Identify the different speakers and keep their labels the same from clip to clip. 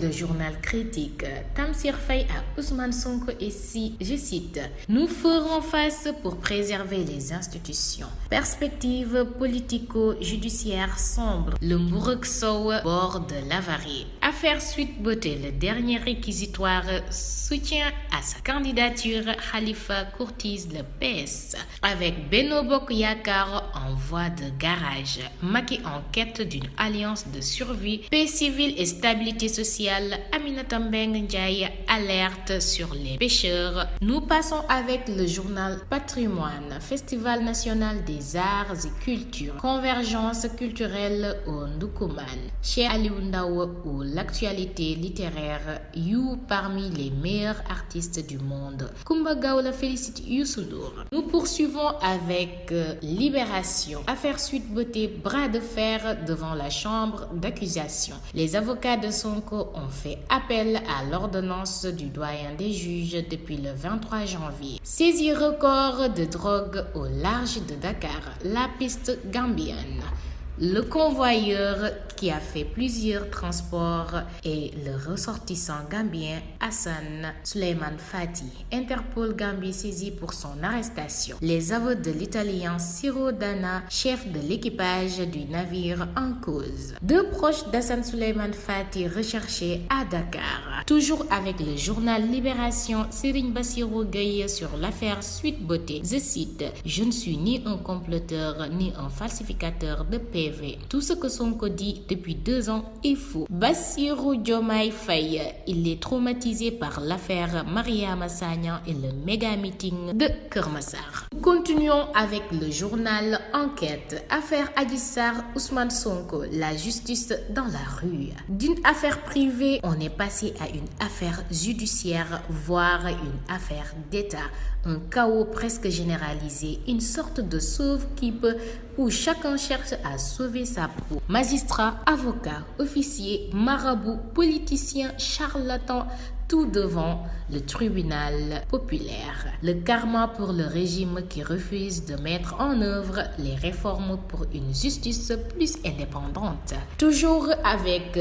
Speaker 1: le journal critique, Tamsir Faye à Ousmane Sonko et si, je cite, « Nous ferons face pour préserver les institutions. Perspective politico-judiciaire sombre. Le Mbourek Sow borde l'avarie. Affaire Sweet Beauté, le dernier réquisitoire soutien à sa candidature. Khalifa courtise le PS. Avec Benno Bokk Yakaar en voie de garage. Macky en quête d'une alliance de survie. Paix civile et stabilité sociale. Aminata Mbengue Ndiaye alerte sur les pêcheurs. Nous passons avec le journal Patrimoine. Festival national des arts et cultures. Convergence culturelle au Ndoukoumane. Chez Aliou Ndao où l'actualité littéraire you parmi les meilleurs artistes du monde. Coumba Gawlo félicite Youssou Ndour. Nous poursuivons avec Libération. Affaire Sweet Beauté, bras de fer devant la chambre d'accusation. Les avocats de Sonko ont fait appel à l'ordonnance du doyen des juges depuis le 23 janvier. Saisie record de drogue au large de Dakar. La piste gambienne. Le convoyeur qui a fait plusieurs transports est le ressortissant gambien Hassan Souleymane Fati. Interpol Gambie saisi pour son arrestation. Les aveux de l'Italien Ciro Dana, chef de l'équipage du navire en cause. Deux proches d'Hassan Souleymane Fati recherchés à Dakar. Toujours avec le journal Libération, Serigne Bassirou Gueye sur l'affaire Sweet Beauté. Je cite, « Je ne suis ni un comploteur ni un falsificateur de PV. Tout ce que Sonko dit depuis 2 ans est faux. » Bassirou Diomaye Faye, il est traumatisé par l'affaire Mariama Sagna et le méga meeting de Keur Massar. Nous continuons avec le journal Enquête. Affaire Adji Sarr, Ousmane Sonko, la justice dans la rue. D'une affaire privée, on est passé à une affaire judiciaire, voire une affaire d'État. Un chaos presque généralisé, une sorte de sauve-qui-peut où chacun cherche à sauver sa peau. Magistrats, avocats, officiers, marabouts, politiciens, charlatans, tout devant le tribunal populaire. Le karma pour le régime qui refuse de mettre en œuvre les réformes pour une justice plus indépendante. Toujours avec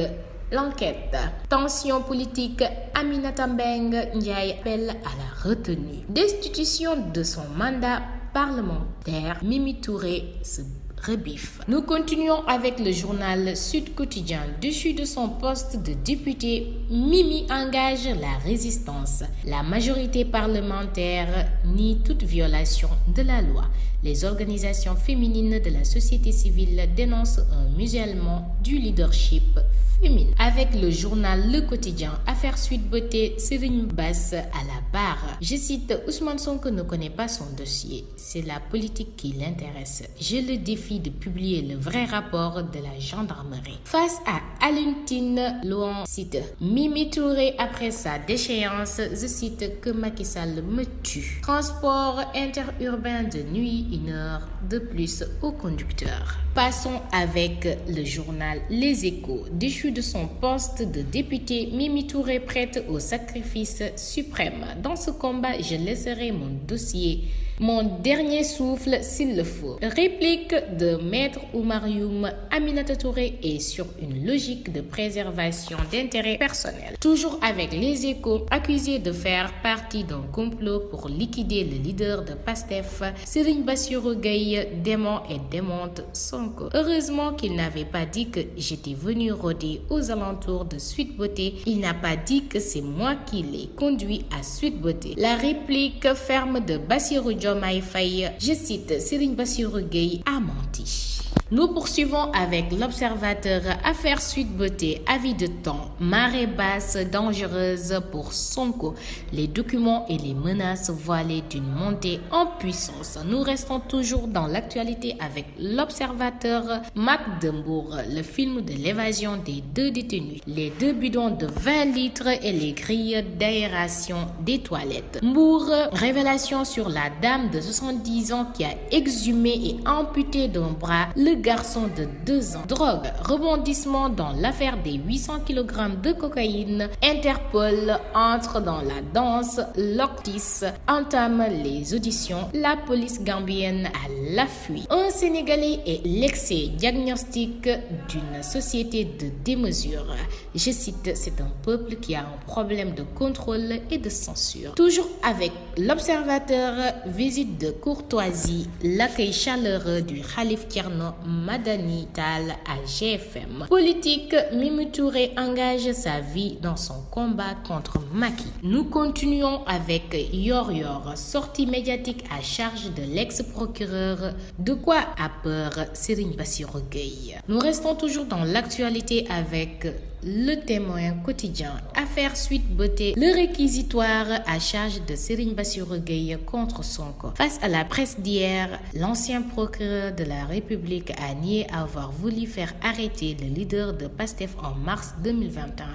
Speaker 1: L'Enquête. Tension politique, Aminata Mbengue Ndiaye appelle à la retenue. Destitution de son mandat parlementaire, Mimi Touré se rebiffe. Nous continuons avec le journal Sud Quotidien. Déchu de son poste de député, Mimi engage la résistance. La majorité parlementaire nie toute violation de la loi. Les organisations féminines de la société civile dénoncent un musellement du leadership féminin. Avec le journal Le Quotidien, affaire Sweet Beauté, Serigne Bass à la barre. Je cite, Ousmane Sonko ne connaît pas son dossier. C'est la politique qui l'intéresse. Je le défie de publier le vrai rapport de la gendarmerie. Face à Alioune Tine, Loan cite Mimi Touré après sa déchéance, je cite, que Macky Sall me tue. Transport interurbain de nuit, 1 heure de plus au conducteur. Passons avec le journal Les Échos. Déchu de son poste de député, Mimi Touré prête au sacrifice suprême. Dans ce combat, je laisserai mon dossier, mon dernier souffle s'il le faut. Réplique de Maître Oumar Youm, Aminata Touré est sur une logique de préservation d'intérêts personnels. Toujours avec Les Échos, accusé de faire partie d'un complot pour liquider le leader de PASTEF, Serigne Bassirou Gueye dément et démonte Sonko. Heureusement qu'il n'avait pas dit que j'étais venu rôder aux alentours de Sweet Beauté. Il n'a pas dit que c'est moi qui l'ai conduit à Sweet Beauté. La réplique ferme de Bassirou Diomaye Faye, je cite, Serigne Bassirou Gueye a menti. Nous poursuivons avec l'Observateur. Affaire Sweet Beauté, avis de temps, marée basse dangereuse pour Sonko, les documents et les menaces voilées d'une montée en puissance. Nous restons toujours dans l'actualité avec l'Observateur. Mac de Mbour, le film de l'évasion des 2 détenus, les 2 bidons de 20 litres et les grilles d'aération des toilettes. Mbour, révélation sur la dame de 70 ans qui a exhumé et amputé d'un bras le garçon de 2 ans. Drogue, rebondissement dans l'affaire des 800 kg de cocaïne. Interpol entre dans la danse. L'Octis entame les auditions. La police gambienne à l'affût. Un Sénégalais est l'excès diagnostic d'une société de démesure. Je cite, c'est un peuple qui a un problème de contrôle et de censure. Toujours avec l'Observateur, visite de courtoisie, l'accueil chaleureux du Khalif Thierno Madani Tall à GFM. Politique, Mimi Touré engage sa vie dans son combat contre Macky. Nous continuons avec Yor Yor, sortie médiatique à charge de l'ex-procureur. De quoi a peur Serigne Bassirou Gueye? Nous restons toujours dans l'actualité avec Le Témoin quotidien. Affaire Sweet Beauté, le réquisitoire à charge de Serigne Bassirou Gueye contre Sonko. Face à la presse d'hier, l'ancien procureur de la République a nié avoir voulu faire arrêter le leader de PASTEF en mars 2021.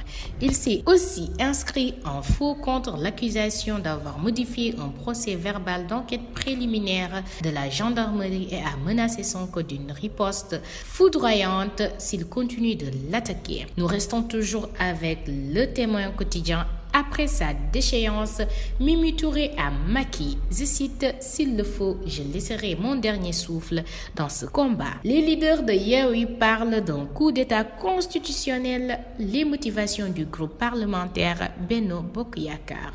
Speaker 1: Il s'est aussi inscrit en faux contre l'accusation d'avoir modifié un procès verbal d'enquête préliminaire de la gendarmerie et a menacé Sonko d'une riposte foudroyante s'il continue de l'attaquer. Nous restons toujours avec Le Témoin quotidien. Après sa déchéance, Mimi Touré à Macky. Je cite, s'il le faut, je laisserai mon dernier souffle dans ce combat. Les leaders de Yewwi parlent d'un coup d'État constitutionnel. Les motivations du groupe parlementaire Benno Bokk Yakaar.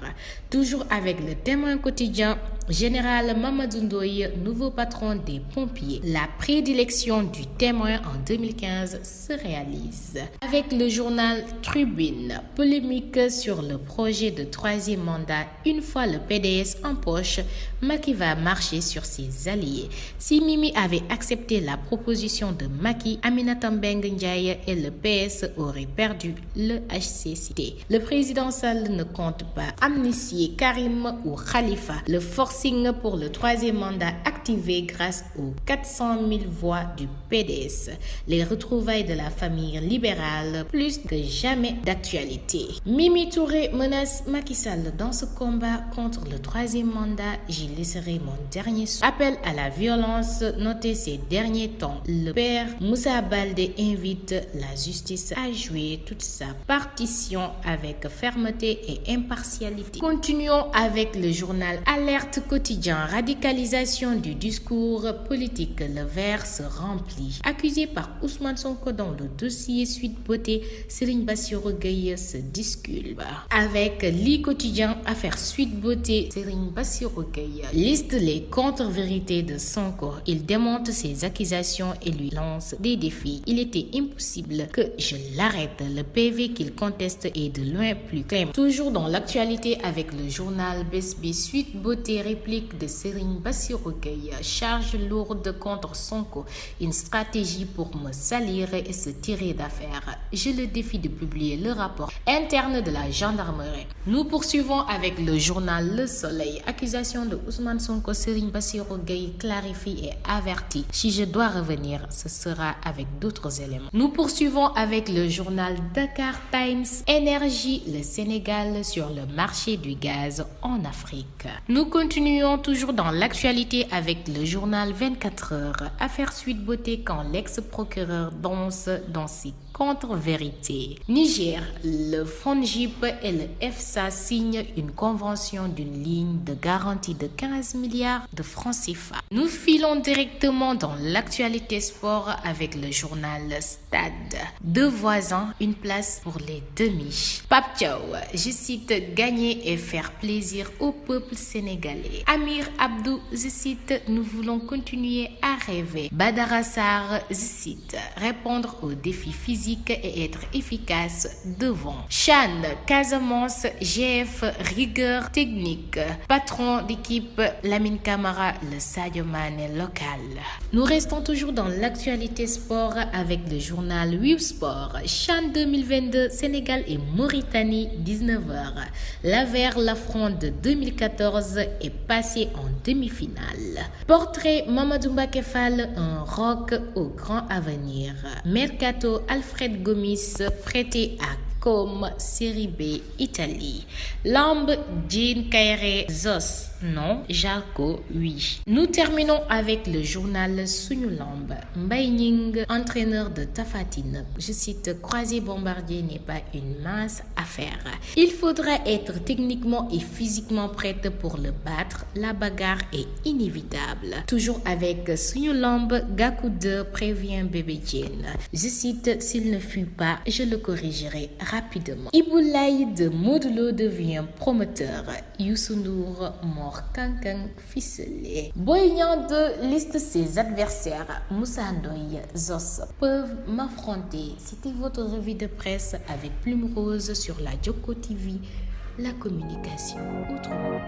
Speaker 1: Toujours avec Le Témoin quotidien, Général Mamadou Ndoye, nouveau patron des pompiers. La prédilection du Témoin en 2015 se réalise. Avec le journal Tribune, polémique sur le projet de 3e mandat. Une fois le PDS en poche, Macky va marcher sur ses alliés. Si Mimi avait accepté la proposition de Macky, Aminata Mbengue Ndiaye et le PS auraient perdu le HCCT. Le président Sall ne compte pas amnistier Karim ou Khalifa. Le forcing pour le 3e mandat activé grâce aux 400 000 voix du PDS. Les retrouvailles de la famille libérale, plus que jamais d'actualité. Mimi Touré menace Macky Sall dans ce combat contre le 3e mandat. J'y laisserai mon dernier souffle. Appel à la violence noté ces derniers temps. Le père Moussa Baldé invite la justice à jouer toute sa partition avec fermeté et impartialité. Continuons avec le journal Alerte quotidien. Radicalisation du discours politique. Le verre se remplit. Accusé par Ousmane Sonko dans le dossier Sweet Beauté, Serigne Bassirou Gueye se disculpe. Avec Li quotidien, affaire Sweet Beauté, Serigne Bassirou Gueye liste les contre-vérités de Sonko. Il démonte ses accusations et lui lance des défis. Il était impossible que je l'arrête. Le PV qu'il conteste est de loin plus clair. Toujours dans l'actualité avec le journal BSB, Sweet Beauté, réplique de Serigne Bassirou Gueye. Charge lourde contre Sonko. Une stratégie pour me salir et se tirer d'affaire. Je le défie de publier le rapport interne de la gendarmerie. Nous poursuivons avec le journal Le Soleil. Accusation de Ousmane Sonko, Serigne Bassirou Gueye clarifie et avertit. Si je dois revenir, ce sera avec d'autres éléments. Nous poursuivons avec le journal Dakar Times. Énergie, le Sénégal sur le marché du gaz en Afrique. Nous continuons toujours dans l'actualité avec le journal 24 heures. Affaire Sweet Beauté quand l'ex-procureur danse dans ses contre-vérités. Niger, le FONGIP et le FSA signent une convention d'une ligne de garantie de 15 milliards de francs CFA. Nous filons directement dans l'actualité sport avec le journal Stade. 2 voisins, une place pour les demi. Pape Thiaw, je cite, gagner et faire plaisir au peuple sénégalais. Amir Abdou, je cite, nous voulons continuer à rêver. Badara Sarr, je cite, répondre aux défis physiques et être efficace devant. Chan, Casamance, GF, rigueur technique. Patron d'équipe, Lamine Camara, le Sadio Mané local. Nous restons toujours dans l'actualité sport avec le journal Wipsport. Chan 2022, Sénégal et Mauritanie, 19h. L'Aver, l'affront de 2014 est passé en demi-finale. Portrait Mamadou Mbacké Fall, un rock au grand avenir. Mercato, Alfred Gomis, prêté à Comme Série B Italie. Lambe, Jean Kairé, Zos. non. Jalko, oui. Nous terminons avec le journal Sunu Lamb. Mbaye Gning, entraîneur de Tapha Tine. Je cite, croiser Bombardier n'est pas une mince affaire. Il faudra être techniquement et physiquement prête pour le battre. La bagarre est inévitable. Toujours avec Sunu Lamb, Gakou 2 prévient Bébé Diène. Je cite, s'il ne fuit pas, je le corrigerai rapidement. Iboulaye de Modou Lo devient promoteur. Youssou Ndour, Mor Kankang ficelé. Boy Niang 2 liste ses adversaires. Moussa Ndoye, Zos peuvent m'affronter. C'était votre revue de presse avec Plume Rose sur la Joko TV, la communication autrement.